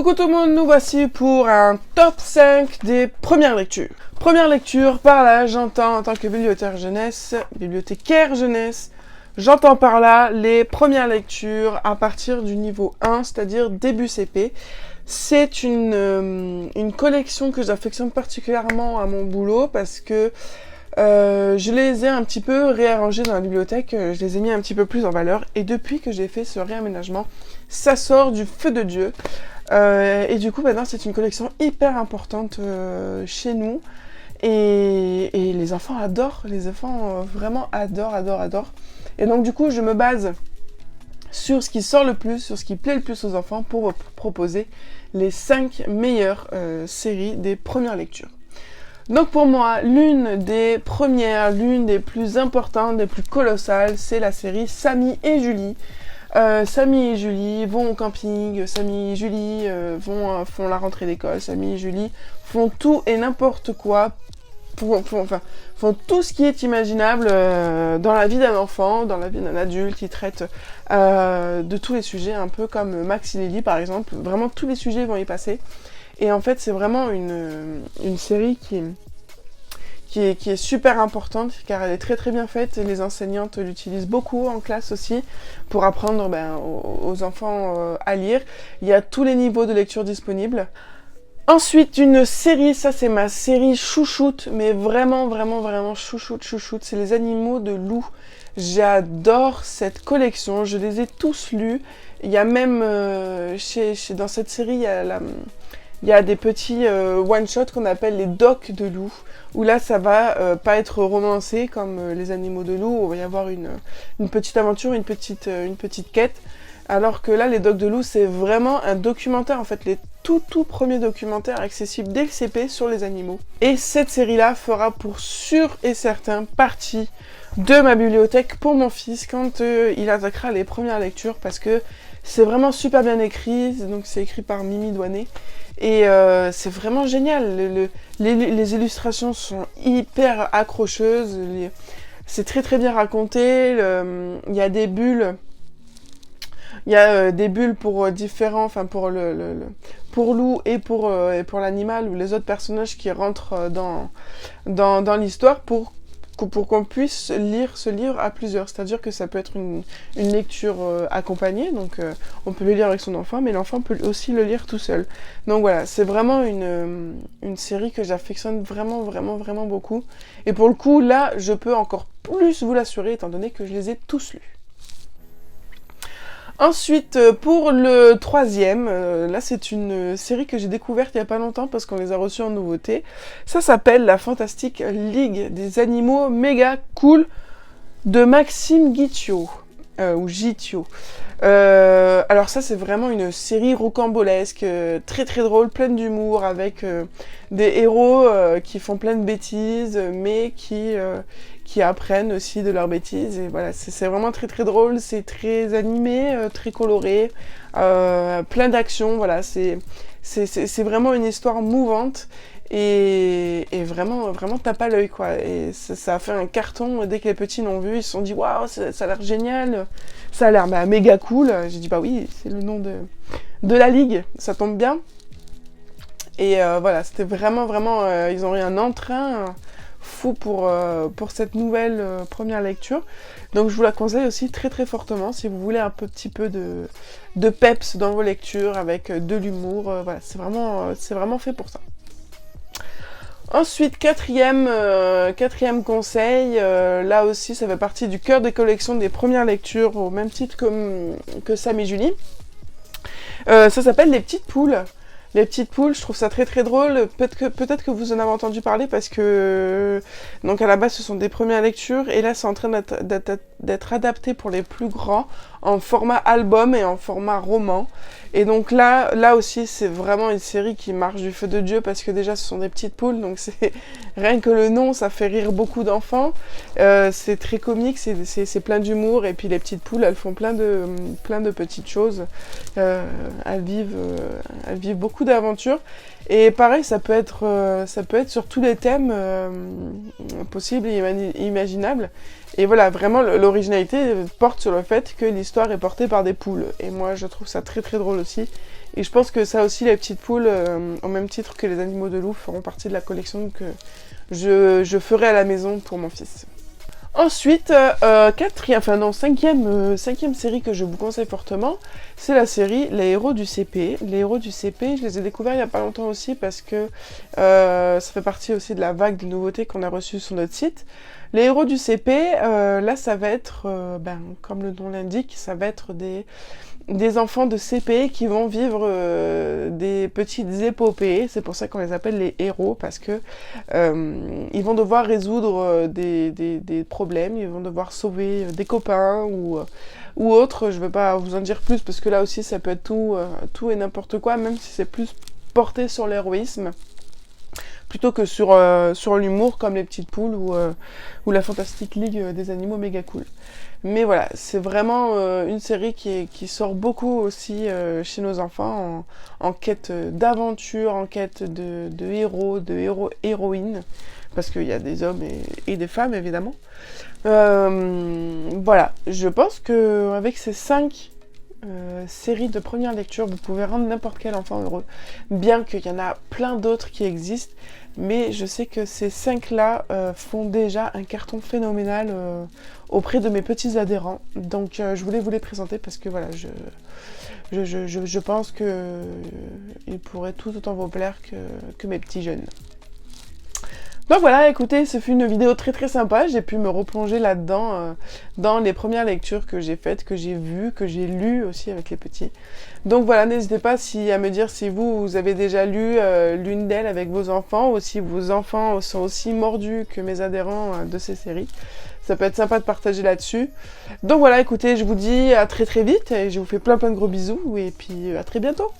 Coucou tout le monde, nous voici pour un top 5 des premières lectures. Première lecture, par là, j'entends en tant que bibliothécaire jeunesse, j'entends par là les premières lectures à partir du niveau 1, c'est-à-dire début CP. C'est une collection que j'affectionne particulièrement à mon boulot parce que je les ai un petit peu réarrangés dans la bibliothèque, je les ai mis un petit peu plus en valeur et depuis que j'ai fait ce réaménagement, ça sort du feu de Dieu. Et du coup maintenant c'est une collection hyper importante chez nous et les enfants adorent, vraiment adorent. Et donc du coup je me base sur ce qui sort le plus, sur ce qui plaît le plus aux enfants pour proposer les 5 meilleures séries des premières lectures. Donc pour moi, l'une des plus importantes, des plus colossales, c'est la série Samy et Julie. Samy et Julie vont au camping, Samy et Julie font la rentrée d'école, Samy et Julie font tout et n'importe quoi, font tout ce qui est imaginable dans la vie d'un enfant, dans la vie d'un adulte. Ils traitent de tous les sujets, un peu comme Max et Lily par exemple, vraiment tous les sujets vont y passer. Et en fait c'est vraiment une série qui est super importante car elle est très très bien faite. Les enseignantes l'utilisent beaucoup en classe aussi pour apprendre aux enfants à lire. Il y a tous les niveaux de lecture disponibles. Ensuite, une série, ça c'est ma série chouchoute, mais vraiment chouchoute, c'est Les Animaux de Lou. J'adore cette collection, je les ai tous lus. Il y a même, dans cette série, il y a des petits one-shots qu'on appelle les docs de Lou, où là ça va pas être romancé comme Les Animaux de Lou, où il va y avoir une petite aventure, une petite quête, alors que là les docs de Lou c'est vraiment un documentaire, en fait les tout premiers documentaires accessibles dès le CP sur les animaux. Et cette série là fera pour sûr et certain partie de ma bibliothèque pour mon fils quand il attaquera les premières lectures, parce que c'est vraiment super bien écrit, donc c'est écrit par Mimi Douanet. Et c'est vraiment génial, les illustrations sont hyper accrocheuses, c'est très très bien raconté, il y a des bulles, pour différents, enfin pour pour Lou et pour l'animal ou les autres personnages qui rentrent dans l'histoire pour qu'on puisse lire ce livre à plusieurs. C'est-à-dire que ça peut être une lecture accompagnée, donc on peut le lire avec son enfant, mais l'enfant peut aussi le lire tout seul. Donc voilà, c'est vraiment une série que j'affectionne vraiment beaucoup. Et pour le coup, là, je peux encore plus vous l'assurer, étant donné que je les ai tous lus. Ensuite, pour le troisième, là c'est une série que j'ai découverte il n'y a pas longtemps parce qu'on les a reçus en nouveauté. Ça s'appelle La Fantastique Ligue des Animaux Méga Cool de Maxime Guittiot, ou Gittiot. Alors ça c'est vraiment une série rocambolesque, très très drôle, pleine d'humour, avec des héros qui font plein de bêtises, mais qui apprennent aussi de leurs bêtises. Et voilà, c'est vraiment très très drôle, c'est très animé, très coloré, plein d'actions. Voilà, c'est vraiment une histoire mouvante. Et vraiment tape à l'œil quoi. Et ça a fait un carton. Dès que les petits l'ont vu, ils se sont dit waouh, ça a l'air génial, ça a l'air méga cool. J'ai dit bah oui, c'est le nom de la ligue, ça tombe bien. Et voilà, c'était vraiment ils ont eu un entrain fou pour cette nouvelle première lecture. Donc je vous la conseille aussi très très fortement si vous voulez un petit peu de peps dans vos lectures avec de l'humour. Voilà, c'est vraiment fait pour ça. Ensuite, quatrième conseil, là aussi ça fait partie du cœur des collections des premières lectures, au même titre que Sam et Julie. Ça s'appelle Les Petites Poules. Les Petites Poules, je trouve ça très très drôle. Peut-être que vous en avez entendu parler parce que donc à la base ce sont des premières lectures et là c'est en train d'être adapté pour les plus grands en format album et en format roman. Et donc là aussi c'est vraiment une série qui marche du feu de Dieu parce que déjà ce sont des petites poules, donc c'est rien que le nom ça fait rire beaucoup d'enfants. C'est très comique, c'est plein d'humour et puis les petites poules elles font plein de petites choses. Elles vivent beaucoup beaucoup d'aventures. Et pareil, ça peut être sur tous les thèmes possibles et imaginables. Et voilà, vraiment, l'originalité porte sur le fait que l'histoire est portée par des poules. Et moi, je trouve ça très très drôle aussi. Et je pense que ça aussi, les petites poules, au même titre que les animaux de loup, feront partie de la collection que je ferai à la maison pour mon fils. Ensuite, cinquième série que je vous conseille fortement, c'est la série Les Héros du CP. Les Héros du CP, je les ai découverts il n'y a pas longtemps aussi parce que ça fait partie aussi de la vague de nouveautés qu'on a reçues sur notre site. Les Héros du CP, là ça va être, comme le nom l'indique, ça va être des enfants de CP qui vont vivre des petites épopées. C'est pour ça qu'on les appelle les héros, parce que ils vont devoir résoudre des problèmes, ils vont devoir sauver des copains ou autres. Je ne vais pas vous en dire plus, parce que là aussi ça peut être tout et n'importe quoi, même si c'est plus porté sur l'héroïsme plutôt que sur l'humour, comme les petites poules ou la Fantastic League des animaux méga cool. Mais voilà, c'est vraiment une série qui sort beaucoup aussi chez nos enfants, en quête d'aventure, en quête de héros, héroïnes, parce qu'il y a des hommes et des femmes évidemment. Voilà, je pense qu'avec ces 5 séries de première lecture, vous pouvez rendre n'importe quel enfant heureux, bien qu'il y en a plein d'autres qui existent, mais je sais que ces 5-là font déjà un carton phénoménal auprès de mes petits adhérents, donc je voulais vous les présenter parce que voilà, je pense qu'ils pourraient tout autant vous plaire que mes petits jeunes. Donc voilà, écoutez, ce fut une vidéo très très sympa, j'ai pu me replonger là-dedans, dans les premières lectures que j'ai faites, que j'ai vues, que j'ai lues aussi avec les petits. Donc voilà, n'hésitez pas à me dire si vous avez déjà lu l'une d'elles avec vos enfants, ou si vos enfants sont aussi mordus que mes adhérents de ces séries. Ça peut être sympa de partager là-dessus. Donc voilà, écoutez, je vous dis à très très vite, et je vous fais plein de gros bisous, et puis à très bientôt.